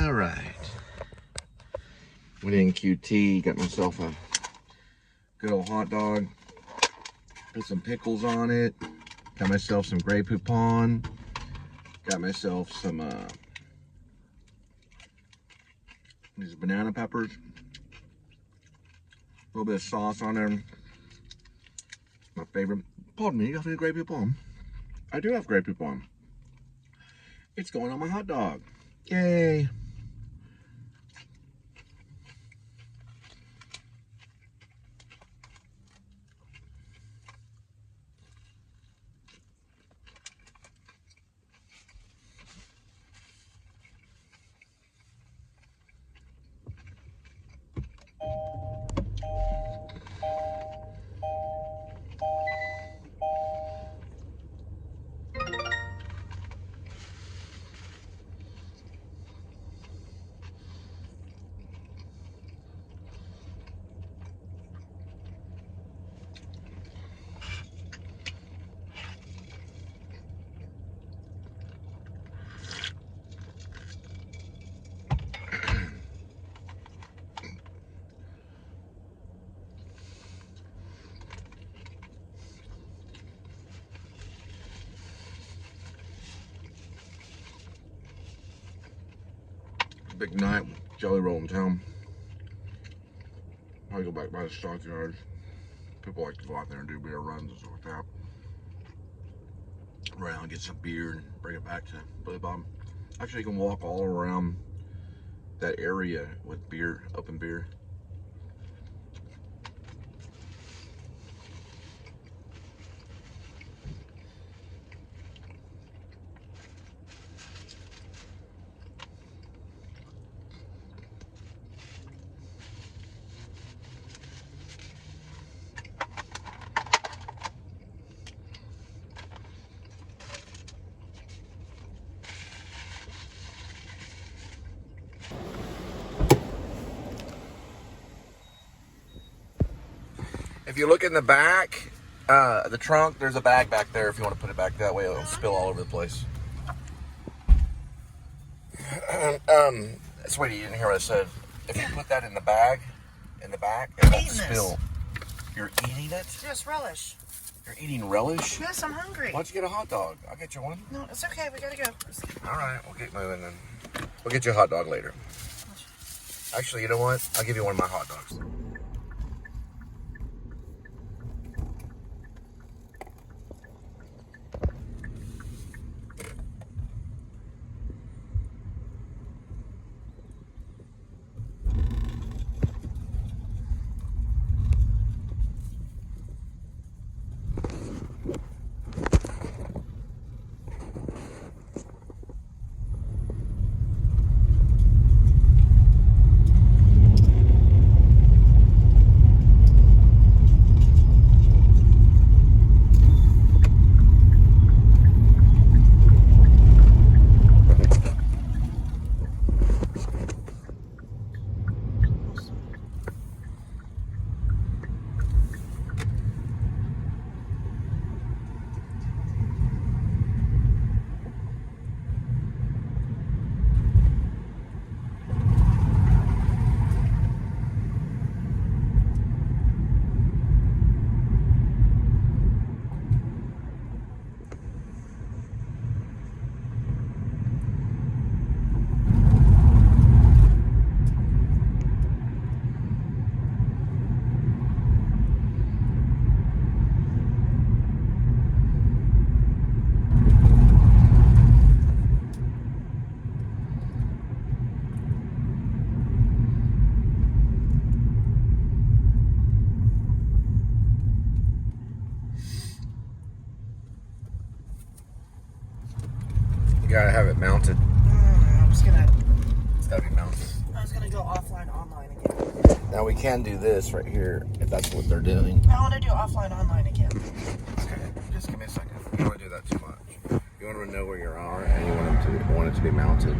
All right. Went in QT, got myself a good old hot dog. Put some pickles on it. Got myself some Grey Poupon. Got myself some these banana peppers. A little bit of sauce on there. My favorite. Pardon me, you have any Grey Poupon? I do have Grey Poupon. It's going on my hot dog. Yay! Big night, Jelly Roll in town. I go back by the stockyards. People like to go out there and do beer runs and stuff like that. Run out and get some beer and bring it back to Billy Bob. Actually, you can walk all around that area with beer, open beer. If you look in the back, the trunk, there's a bag back there if you want to put it back that way. It'll spill all over the place. Sweetie, you didn't hear what I said. If you put that in the bag, in the back, it won't spill. You're eating it? Yes, relish. You're eating relish? Yes, I'm hungry. Why don't you get a hot dog? I'll get you one. No, it's okay. We gotta go. All right, we'll get moving then. We'll get you a hot dog later. Actually, you know what? I'll give you one of my hot dogs. You gotta have it mounted. It's gotta be mounted. I was gonna go offline online again. Now we can do this right here if that's what they're doing. I want to do offline online again. Okay, just give me a second. You don't want to do that too much. You want to know where you are and you want it to be mounted.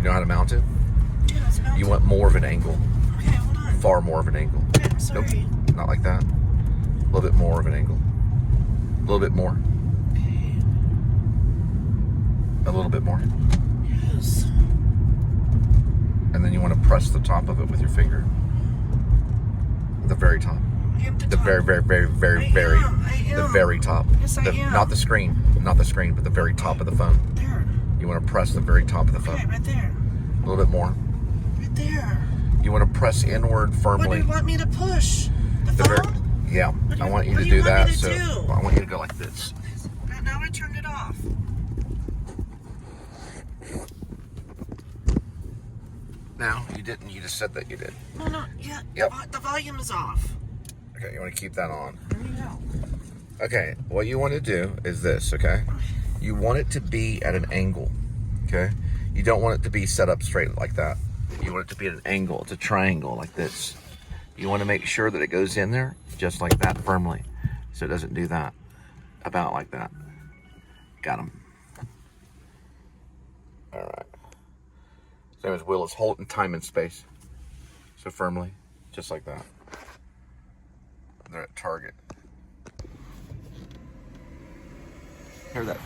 you know how to mount it? Yeah, it's mounted. You want more of an angle. Okay, hold on. Far more of an angle. Okay, I'm sorry. Nope, not like that. A little bit more of an angle. A little bit more. Okay. A little bit more. Yes. And then you want to press the top of it with your finger. The very top. The very, very, very, very, very, the very top. Yes, I am. Not the screen, but the very top of the phone. There. You want to press the very top of the phone. Okay, right there. A little bit more. Right there. You want to press inward firmly. What do you want me to push? The phone? Yeah, I want you to do that. So I want you to go like this. Now I turned it off. Now you didn't. You just said that you did. No. Yeah. Yep. The volume is off. Okay, you want to keep that on. There you go. Okay, what you want to do is this, okay? You want it to be at an angle, okay? You don't want it to be set up straight like that. You want it to be at an angle. It's a triangle like this. You want to make sure that it goes in there just like that firmly. So it doesn't do that. About like that. Got him. All right. Same as Will is hold in time and space. So firmly, just like that. They're at target. Hear that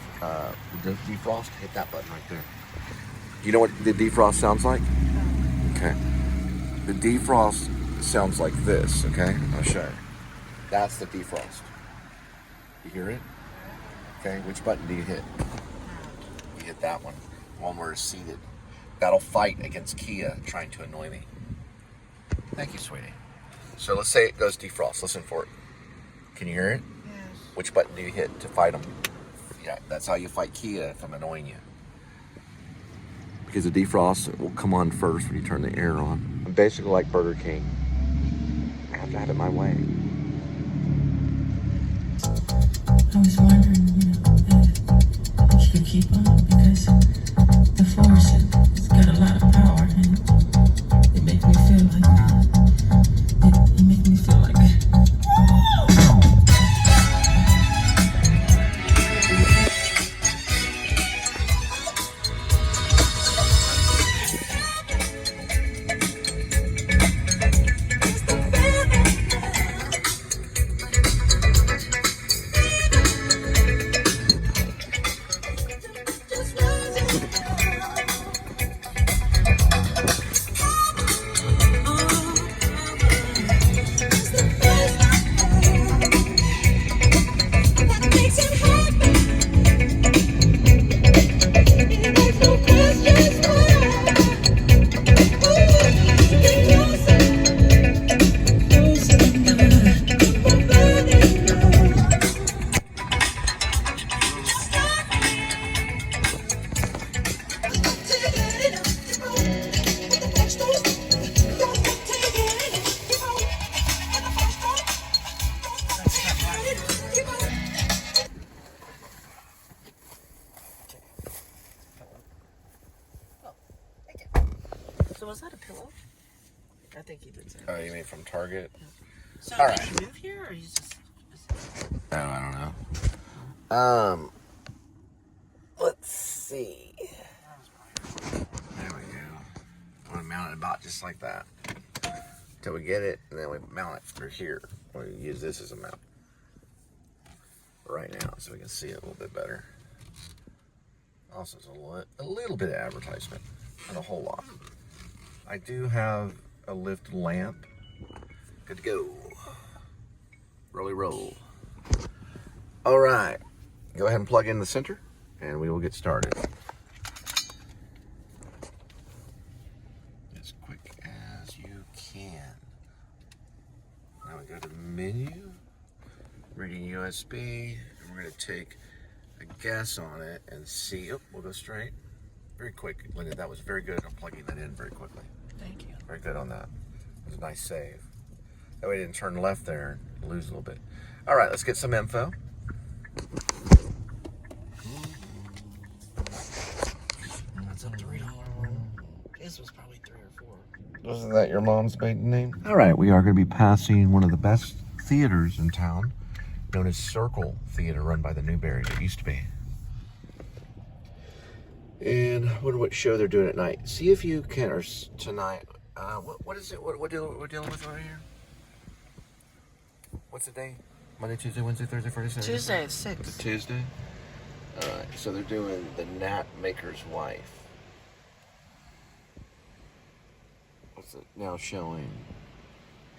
the defrost? Hit that button right there. You know what the defrost sounds like? Okay. The defrost sounds like this, okay? I'll show you. That's the defrost. You hear it? Okay, which button do you hit? You hit that one where it's seated. That'll fight against Kia trying to annoy me. Thank you, sweetie. So let's say it goes defrost. Listen for it. Can you hear it? Yes. Which button do you hit to fight them? Yeah, that's how you fight Kia if I'm annoying you. Because the defrost will come on first when you turn the air on. I'm basically like Burger King. I have to have it my way. I was wondering, if you could keep on, because the force has got a lot of power, and it makes me feel like it makes me feel like So was that a pillow? I think he did say. Oh, you mean from Target? So All did right. you move here, or you just? No, I don't know. Let's see. There we go. I want to mount it about just like that. Till we get it, and then we mount it through here. We use this as a mount right now, so we can see it a little bit better. Also, it's a little bit of advertisement, not a whole lot. I do have a lift lamp. Good to go. Rolly roll. All right, go ahead and plug in the center, and we will get started. As quick as you can. Now we go to the menu, reading USB, and we're going to take a guess on it and see. Oh, we'll go straight. Very quick, Linda. That was very good on plugging that in very quickly. Thank you. Very good on that. It was a nice save. That way I didn't turn left there and lose a little bit. All right, let's get some info. That's a $3. His was probably 3 or 4. Wasn't that your mom's maiden name? All right, we are going to be passing one of the best theaters in town, known as Circle Theater, run by the Newberries. It used to be. And I wonder what show they're doing at night. See if you can, or tonight. What is it? What we're dealing with right here? What's the day? Monday, Tuesday, Wednesday, Thursday, Friday, Saturday. Tuesday at 6. It's a Tuesday. So they're doing The Gnat Maker's Wife. What's it now showing?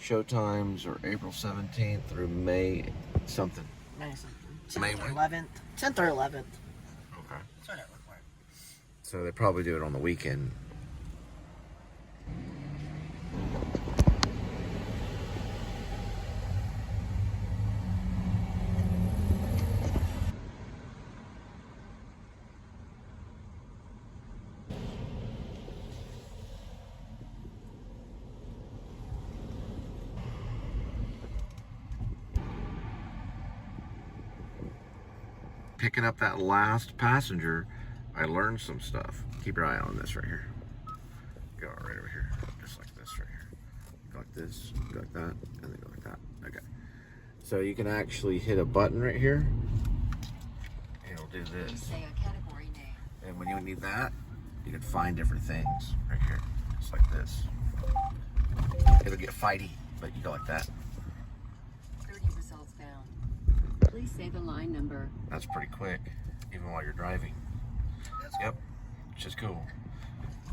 Showtimes are April 17th through May something. May something. May 10th or 11th. 10th or 11th. Okay. That's what it looked like. So they probably do it on the weekend. Picking up that last passenger, I learned some stuff. Keep your eye on this right here. Go right over here, just like this right here. Go like this, go like that, and then go like that. Okay. So you can actually hit a button right here, and it'll do this. Say a category name. And when you need that, you can find different things right here, just like this. It'll get fighty, but you go like that. 30 results found. Please say the line number. That's pretty quick, even while you're driving. Yep, which is cool.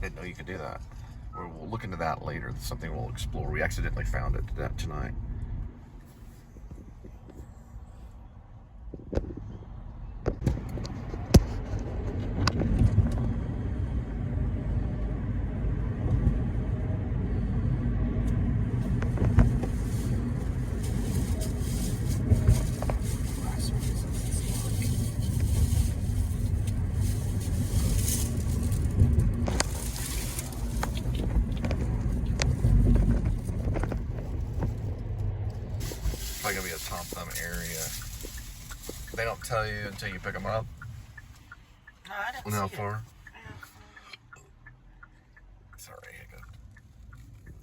Didn't know you could do that. We'll look into that later. That's something we'll explore. We accidentally found it tonight. Probably gonna be a Tom Thumb area. They don't tell you until you pick them up. No, I didn't How see far? it. Sorry,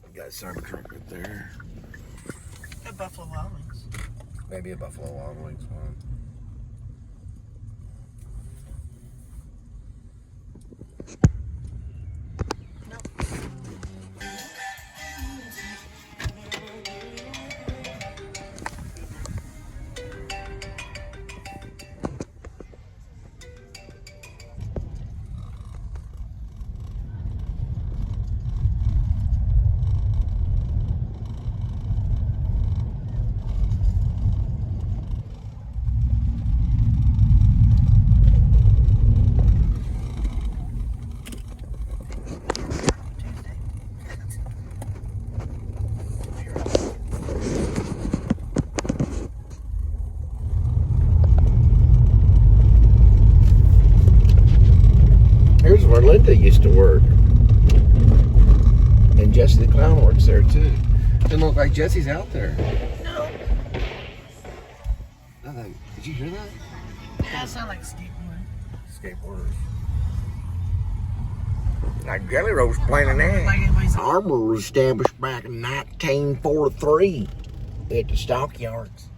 I got a Cybertruck right there. Good Buffalo Wild Wings. Maybe a Buffalo Wild Wings one. Here's where Linda used to work. And Jesse the Clown works there too. Doesn't look like Jesse's out there. No. Nothing. Did you hear that? Yeah, it sounded like a skateboard. Skateboarders. Like Jelly Roll's planning Like that. anybody's Armor was established back in 1943 at the stockyards.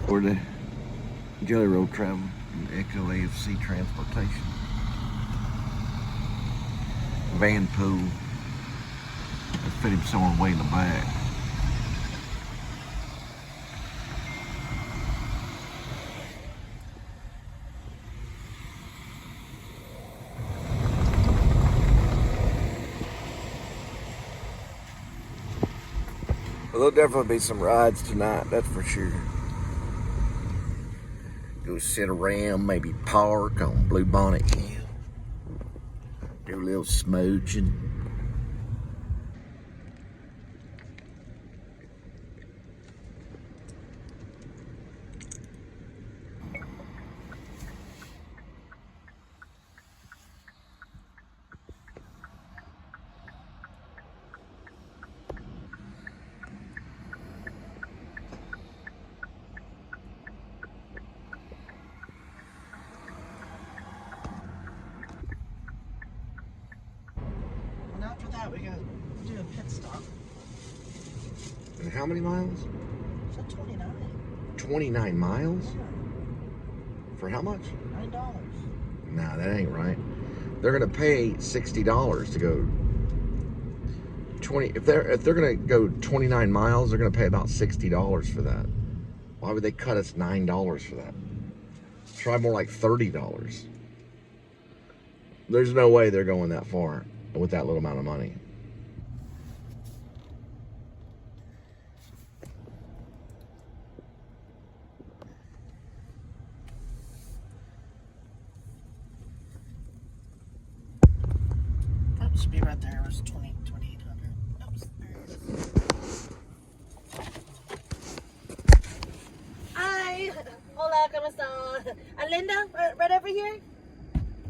Where the Jelly Roll travel in Echo AFC transportation. Van pool. Let's fit him somewhere way in the back. Well, there'll definitely be some rides tonight, that's for sure. Go sit around, maybe park on Blue Bonnet Hill. Do a little smooching. And after that, we gotta do a pit stop. And how many miles? So 29. 29 miles? For how much? $9. Nah, that ain't right. They're gonna pay $60 to go 20. If they're gonna go 29 miles, they're gonna pay about $60 for that. Why would they cut us $9 for that? Try more like $30. There's no way they're going that far with that little amount of money. That should be right there. It was 2,800. That was Hi. Hola, ¿cómo están? Linda, right over here.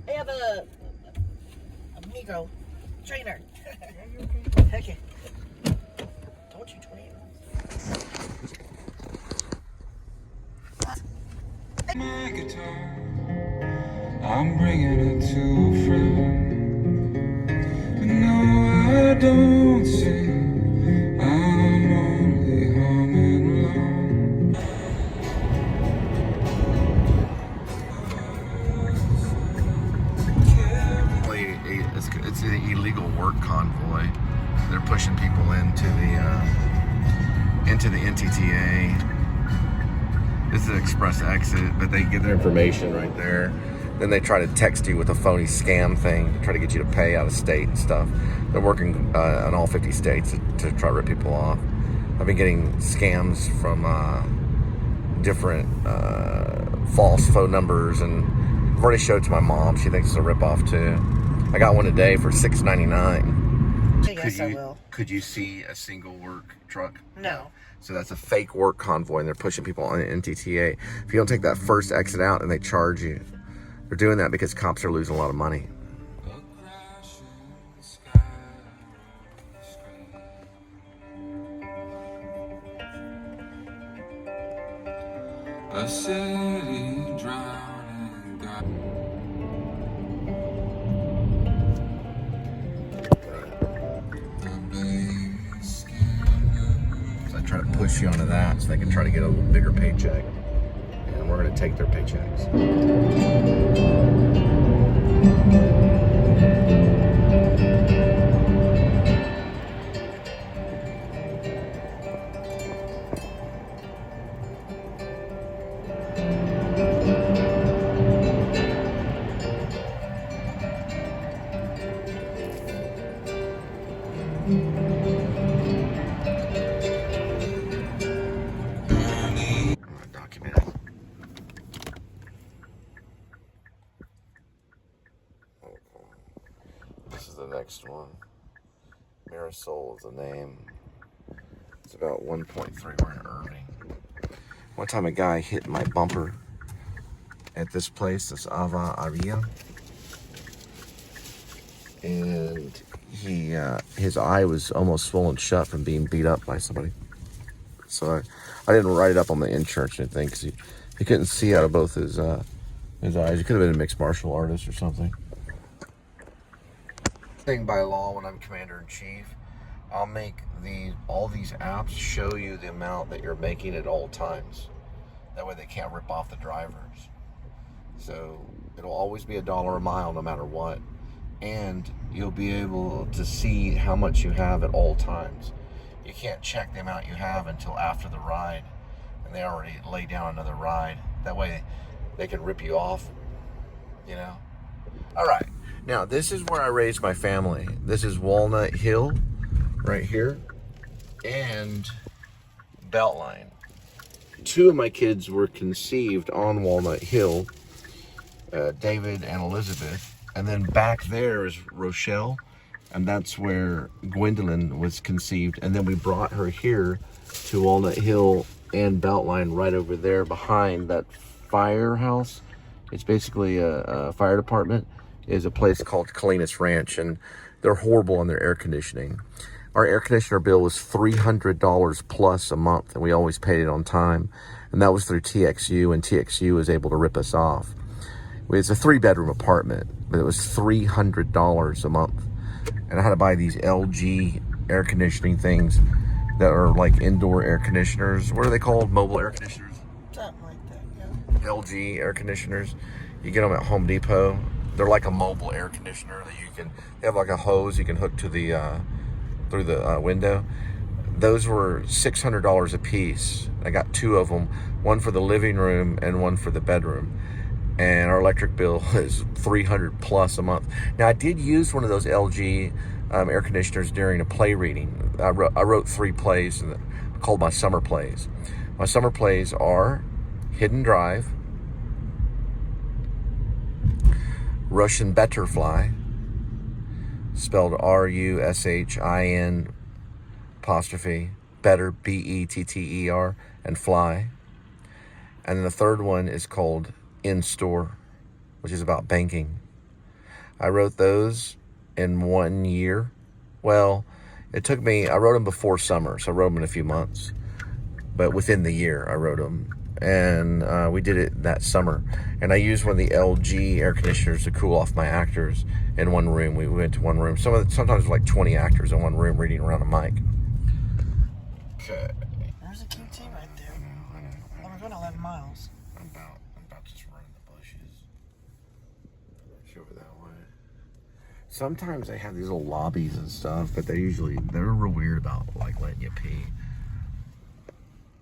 I have a Negro trainer. Okay. Told you 28 My guitar, I'm bringing it to a friend. But no, I don't sing. I'm only humming along. It's an illegal work convoy. They're pushing people into the NTTA. This is an express exit, but they get their information right there. Then they try to text you with a phony scam thing to try to get you to pay out of state and stuff. They're working in all 50 states to try to rip people off. I've been getting scams from different false phone numbers, and I've already showed it to my mom. She thinks it's a ripoff too. I got one today for $6.99. Yes, I will. Could you see a single work truck? No. So that's a fake work convoy, and they're pushing people on the NTTA. If you don't take that first exit out, and they charge you. They're doing that because cops are losing a lot of money. A city drowning God. So I try to push you onto that so they can try to get a little bigger paycheck. And we're going to take their paychecks. Document it. This is the next one. Marisol is the name. It's about 1.3. We're in Irving. One time a guy hit my bumper at this place, this Ava Aria. And his eye was almost swollen shut from being beat up by somebody. So I didn't write it up on the insurance or anything because he couldn't see out of both his eyes. He could have been a mixed martial artist or something. Thing by law, when I'm commander-in-chief, I'll make all these apps show you the amount that you're making at all times. That way they can't rip off the drivers. So it'll always be $1 a mile no matter what. And you'll be able to see how much you have at all times. You can't check the amount you have until after the ride, and they already lay down another ride. That way they can rip you off, you know? All right, now this is where I raised my family. This is Walnut Hill right here and Beltline. 2 of my kids were conceived on Walnut Hill, David and Elizabeth. And then back there is Rochelle, and that's where Gwendolyn was conceived. And then we brought her here to Walnut Hill and Beltline right over there behind that firehouse. It's basically a fire department. Is a place called Colinas Ranch, and they're horrible on their air conditioning. Our air conditioner bill was $300 plus a month, and we always paid it on time. And that was through TXU, and TXU was able to rip us off. It's a 3-bedroom apartment, but it was $300 a month. And I had to buy these LG air conditioning things that are like indoor air conditioners. What are they called? Mobile air conditioners? LG air conditioners. You get them at Home Depot. They're like a mobile air conditioner that you can, they have like a hose you can hook to the, through the window. Those were $600 a piece. I got 2 of them, one for the living room and one for the bedroom. And our electric bill is $300 plus a month. Now I did use one of those LG air conditioners during a play reading. I wrote 3 plays called my summer plays. My summer plays are Hidden Drive, Russian Betterfly, spelled RUSHIN apostrophe, better, BETTER, and fly. And then the third one is called In Store, which is about banking. I wrote those in 1 year. Well, it took me, I wrote them before summer, so I wrote them in a few months. But within the year, I wrote them. And we did it that summer. And I used one of the LG air conditioners to cool off my actors in one room. We went to one room. Sometimes like 20 actors in one room reading around a mic. Okay. There's a QT right there. I know. Well, we're going 11 miles. I'm about to just run in the bushes. Push over that way. Sometimes they have these little lobbies and stuff, but they're real weird about like letting you pee.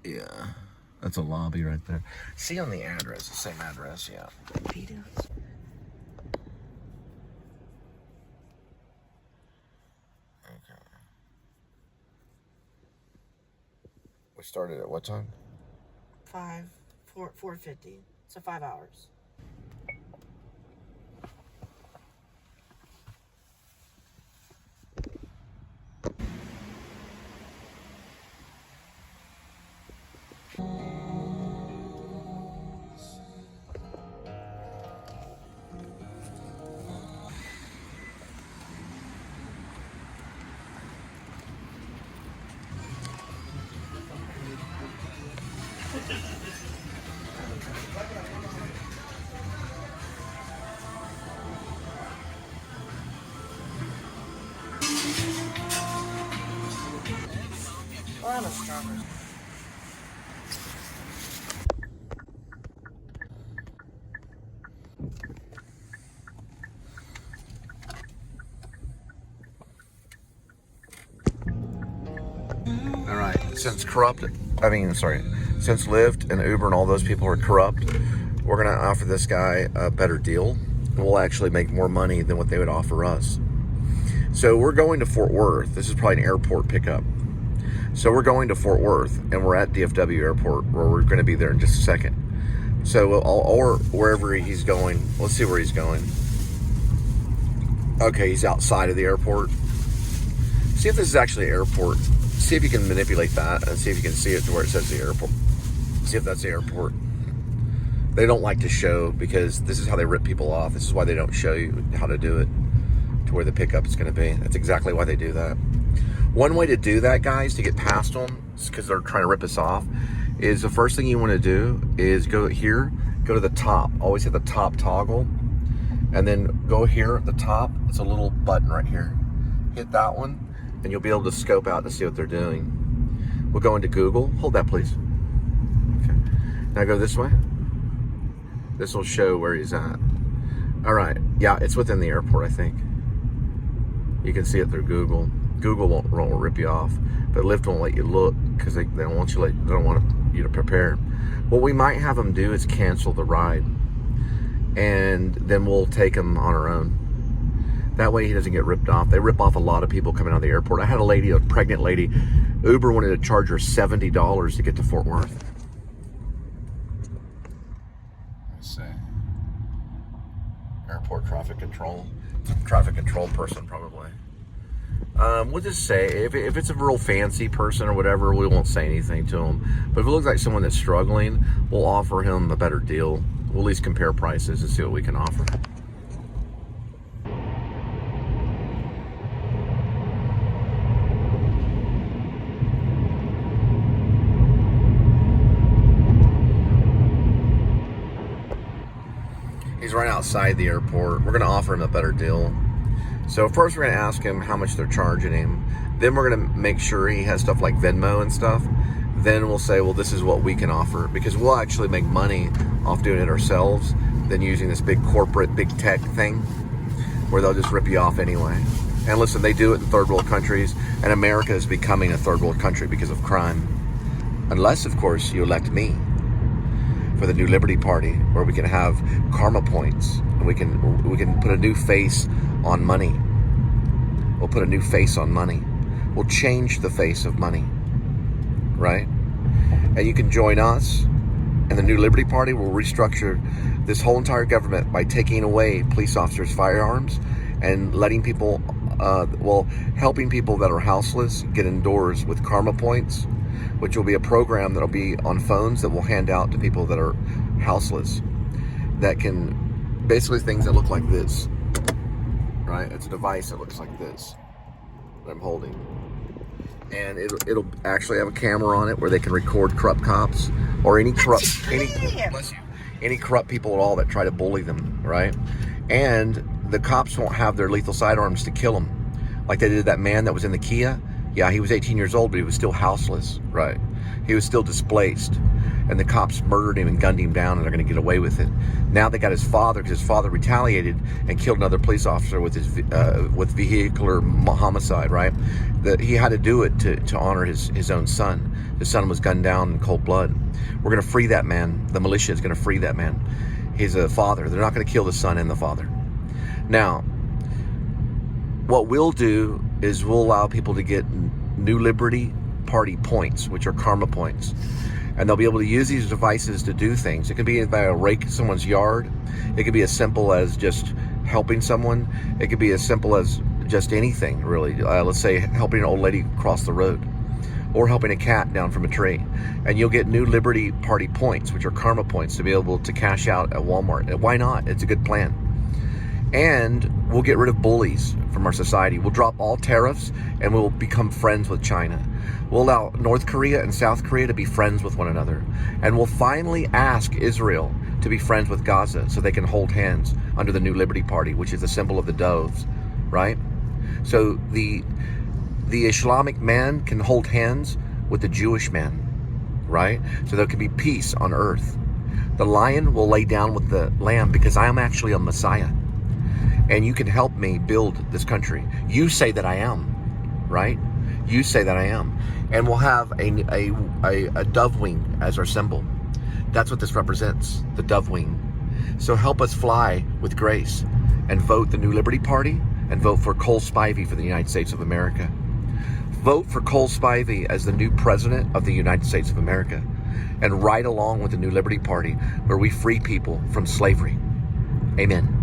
Yeah. That's a lobby right there. See on the address, the same address, yeah. Peter. Okay. We started at what time? 4:50. So 5 hours. Well, I'm a stronger. All right, since Lyft and Uber and all those people are corrupt, we're gonna offer this guy a better deal. We'll actually make more money than what they would offer us. So we're going to Fort Worth. This is probably an airport pickup. So we're going to Fort Worth, and we're at DFW Airport, where we're gonna be there in just a second. So, or wherever he's going, let's see where he's going. Okay, he's outside of the airport. See if this is actually an airport. See if you can manipulate that and see if you can see it to where it says the airport. See if that's the airport. They don't like to show because this is how they rip people off. This is why they don't show you how to do it to where the pickup is going to be. That's exactly why they do that. One way to do that, guys, to get past them, because they're trying to rip us off, is the first thing you want to do is go here, go to the top. Always hit the top toggle, and then go here at the top. It's a little button right here. Hit that one, and you'll be able to scope out to see what they're doing. We'll go into Google. Hold that, please. Okay. Now go this way. This will show where he's at. All right. Yeah, it's within the airport, I think. You can see it through Google. Google won't rip you off, but Lyft won't let you look because they don't want you. They don't want you to prepare. What we might have them do is cancel the ride, and then we'll take him on our own. That way he doesn't get ripped off. They rip off a lot of people coming out of the airport. I had a lady, a pregnant lady. Uber wanted to charge her $70 to get to Fort Worth. Let's see. Airport traffic control. Traffic control person, probably. We'll just say, if it's a real fancy person or whatever, we won't say anything to him. But if it looks like someone that's struggling, we'll offer him a better deal. We'll at least compare prices and see what we can offer. He's right outside the airport. We're going to offer him a better deal. So first we're going to ask him how much they're charging him. Then we're going to make sure he has stuff like Venmo and stuff. then we'll say, well, this is what we can offer, because we'll actually make money off doing it ourselves than using this big corporate, big tech thing where they'll just rip you off anyway. And listen, they do it in third world countries, and America is becoming a third world country because of crime. Unless, of course, you elect me for the New Liberty Party, where we can have karma points, and we can put a new face on money. We'll put a new face on money. We'll change the face of money, right? And you can join us, and the New Liberty Party will restructure this whole entire government by taking away police officers' firearms and letting people, helping people that are houseless get indoors with karma points, which will be a program that'll be on phones that we'll hand out to people that are houseless, that can, basically things that look like this, right? It's a device that looks like this that I'm holding. And it'll actually have a camera on it where they can record corrupt cops or any corrupt people at all that try to bully them, right? And the cops won't have their lethal sidearms to kill them, like they did that man that was in the Kia. Yeah, he was 18 years old, but he was still houseless, right? He was still displaced, and the cops murdered him and gunned him down, and they're going to get away with it. Now they got his father, because his father retaliated and killed another police officer with his with vehicular homicide, right? He had to do it to honor his own son. His son was gunned down in cold blood. We're going to free that man. The militia is going to free that man. He's a father. They're not going to kill the son and the father. Now, what we'll do is we'll allow people to get New Liberty Party points, which are karma points. And they'll be able to use these devices to do things. It can be by a rake someone's yard. It could be as simple as just helping someone. It could be as simple as just anything, really. Let's say helping an old lady cross the road, or helping a cat down from a tree. And you'll get New Liberty Party points, which are karma points, to be able to cash out at Walmart. And why not? It's a good plan. And we'll get rid of bullies from our society. We'll drop all tariffs, and we'll become friends with China. We'll allow North Korea and South Korea to be friends with one another. And we'll finally ask Israel to be friends with Gaza so they can hold hands under the New Liberty Party, which is a symbol of the doves, right? So the Islamic man can hold hands with the Jewish man, right? So there can be peace on earth. The lion will lay down with the lamb, because I am actually a Messiah. And you can help me build this country. You say that I am, right? You say that I am. And we'll have a dove wing as our symbol. That's what this represents, the dove wing. So help us fly with grace and vote the New Liberty Party, and vote for Cole Spivey for the United States of America. Vote for Cole Spivey as the new president of the United States of America, and ride along with the New Liberty Party, where we free people from slavery. Amen.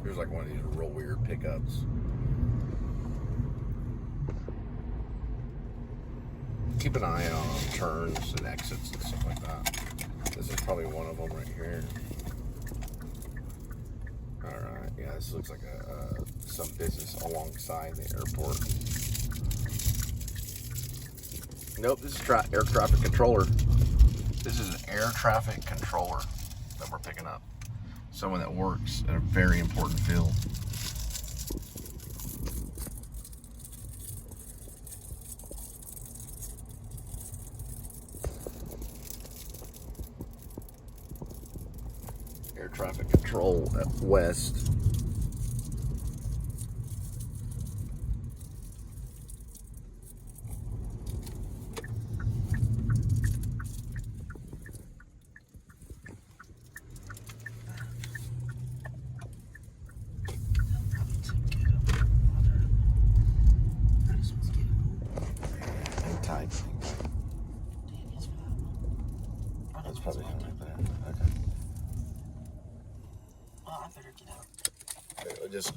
Here's like one of these real weird pickups. Keep an eye out on turns and exits and stuff like that. This is probably one of them right here. Alright, yeah, this looks like some business alongside the airport. Nope, this is air traffic controller. This is an air traffic controller that we're picking up. Someone that works in a very important field. Air traffic control at West. Tight. That's probably him right there. Okay. Well, I better get out.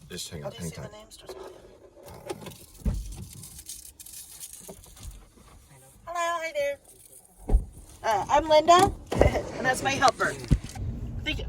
Just hang on. How do you say the name? Starts with Hello, hi there. I'm Linda, and that's my helper. Thank you.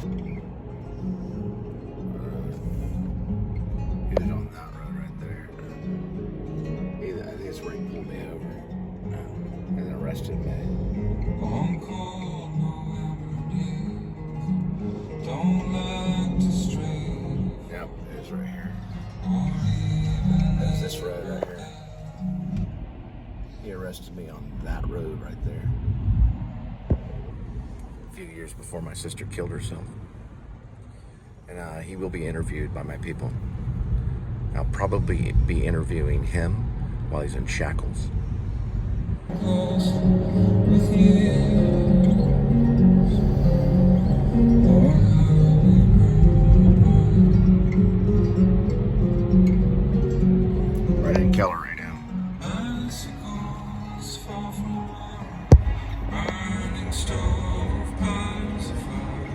He was on that road right there. I think it's where he pulled me over and then arrested me. On cold November days, don't like to stray. Yep, it is right here. Or even That's this road right here. He arrested me on that road right there. A few years before my sister killed herself. And he will be interviewed by my people. I'll probably be interviewing him while he's in shackles. close with you. Or how we Right in Keller right now. bicycles fall from burning stove piles of fire.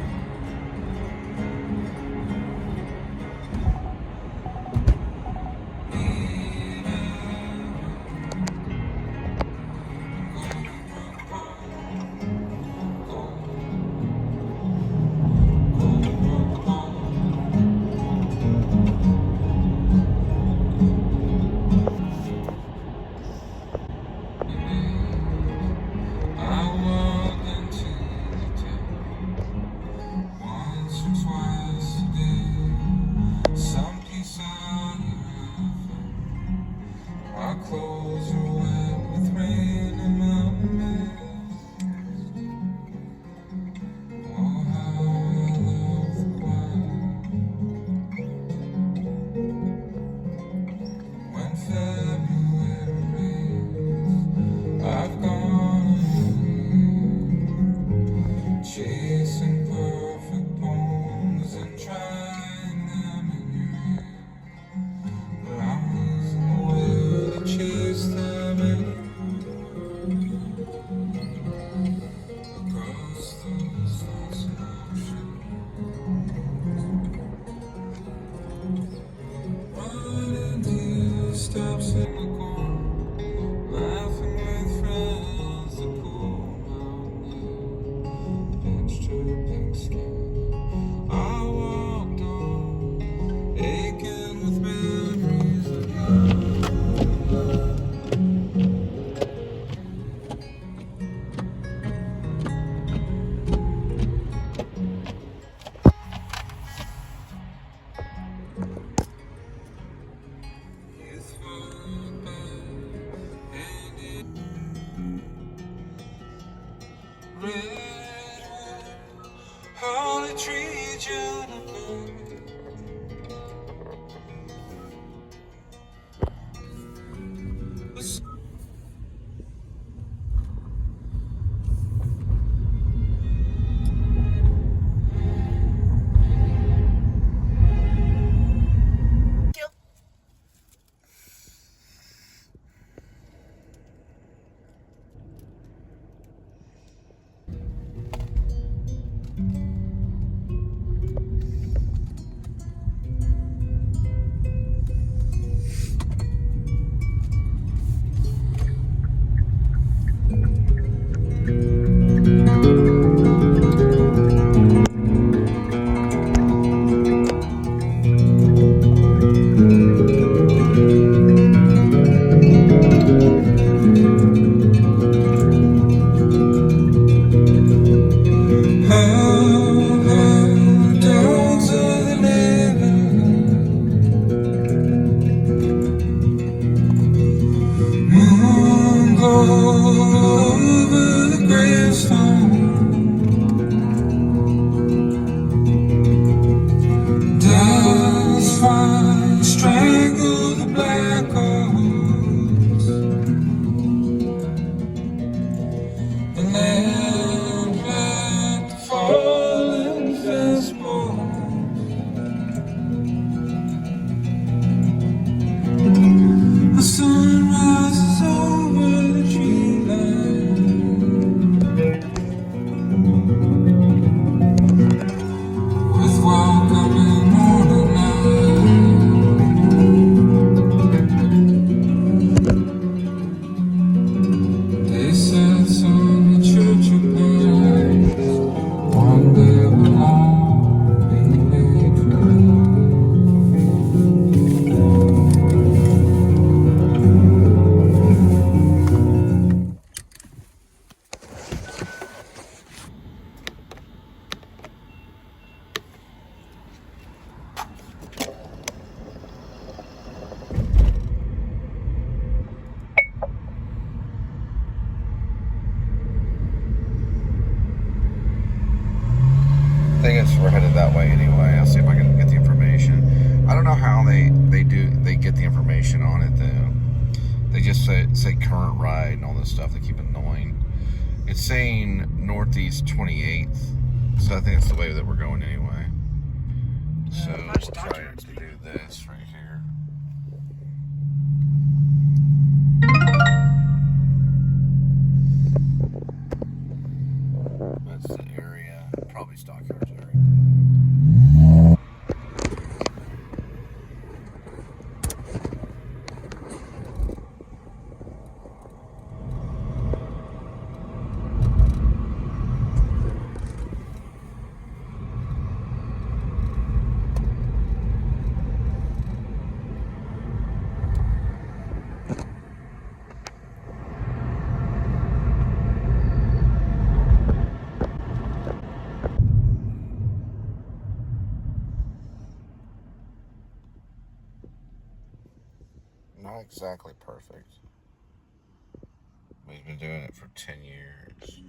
I walk into the town once or twice a day. Some piece on our clothes are wet with rain and mountain mist. Oh, how I love the quiet. When February rains, I've gone chasing perfect poems and trying them in your head. But I'm losing the will to chase them anymore. Across those lonesome oceans, running deer stops in the corner, laughing with friends that cool mountain pinched her pink skin. I walked on, aching with memories of you. Youthful bad and red holly tree juniper. guess we're headed that way anyway. I'll see if I can get the information. I don't know how they get the information on it though. They just say current ride and all this stuff. They keep annoying. It's saying Northeast 28th, so I think it's the way that we're going anyway. So we'll try to do this right here. That's the area, probably Stockyards area. Not exactly perfect. We've been doing it for 10 years.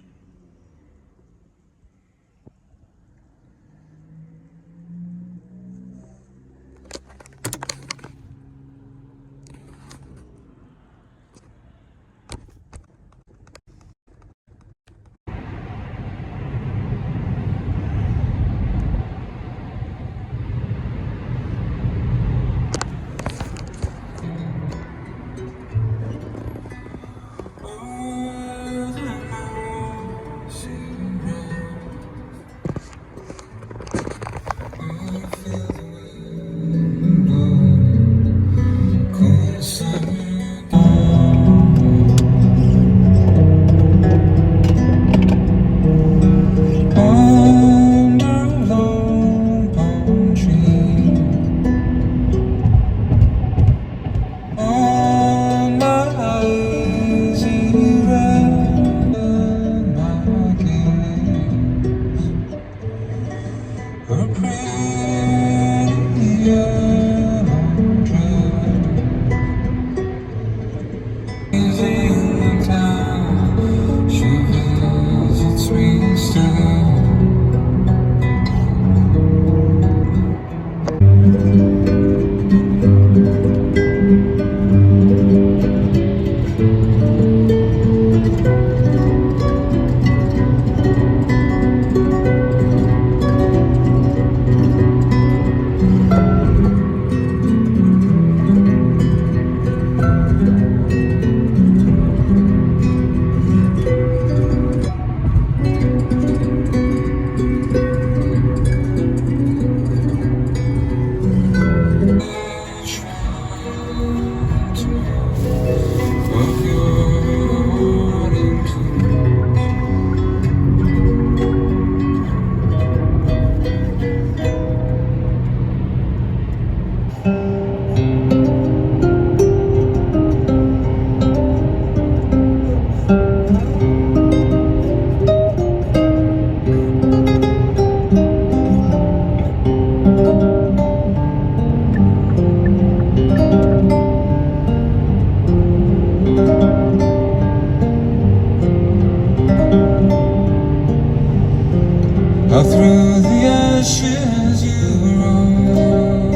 Through the ashes you rose,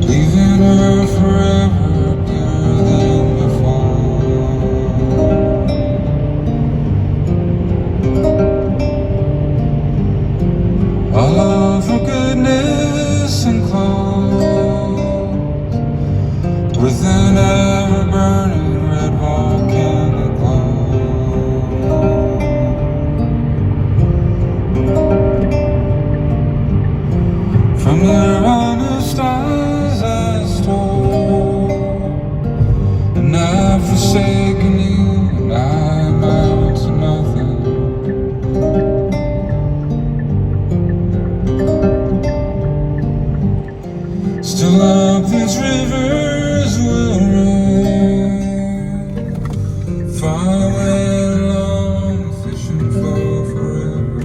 leaving her forever dearer than before. A love for goodness and clothes, with an ever-burning red volcanic glow. From their honest eyes I stole, and I've forsaken you, and I amount to nothing. Still up these rivers will roam, far away along the fishing flow forever.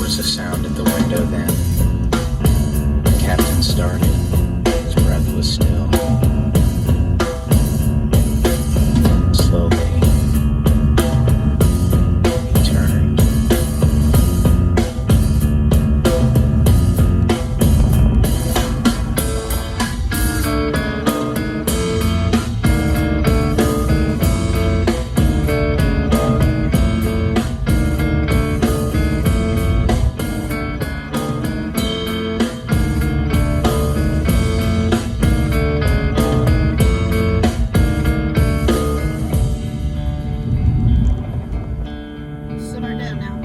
was a sound at the window then. The captain started. His breath was still. Slowly, he turned. Simmer down now.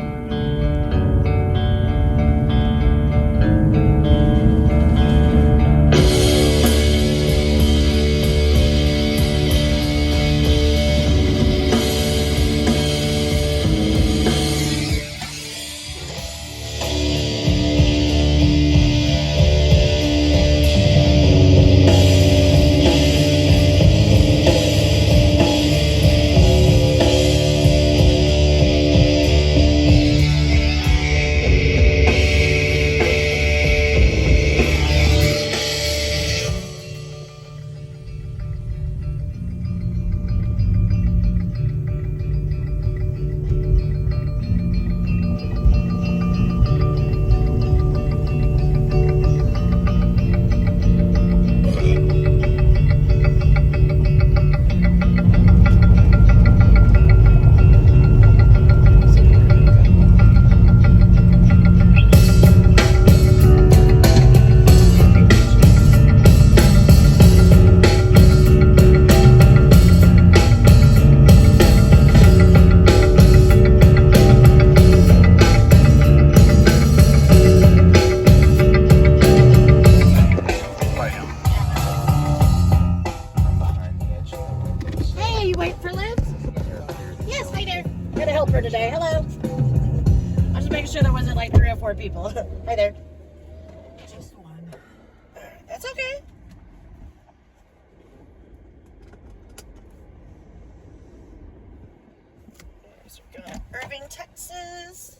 I'm behind the edge of the window. So Hey, you waiting for Liz? Yes, hi there. Gonna help her today. Hello. I'm just making sure there wasn't like 3 or 4 people. Hi there. Just one. That's okay. So we're going to Irving, Texas.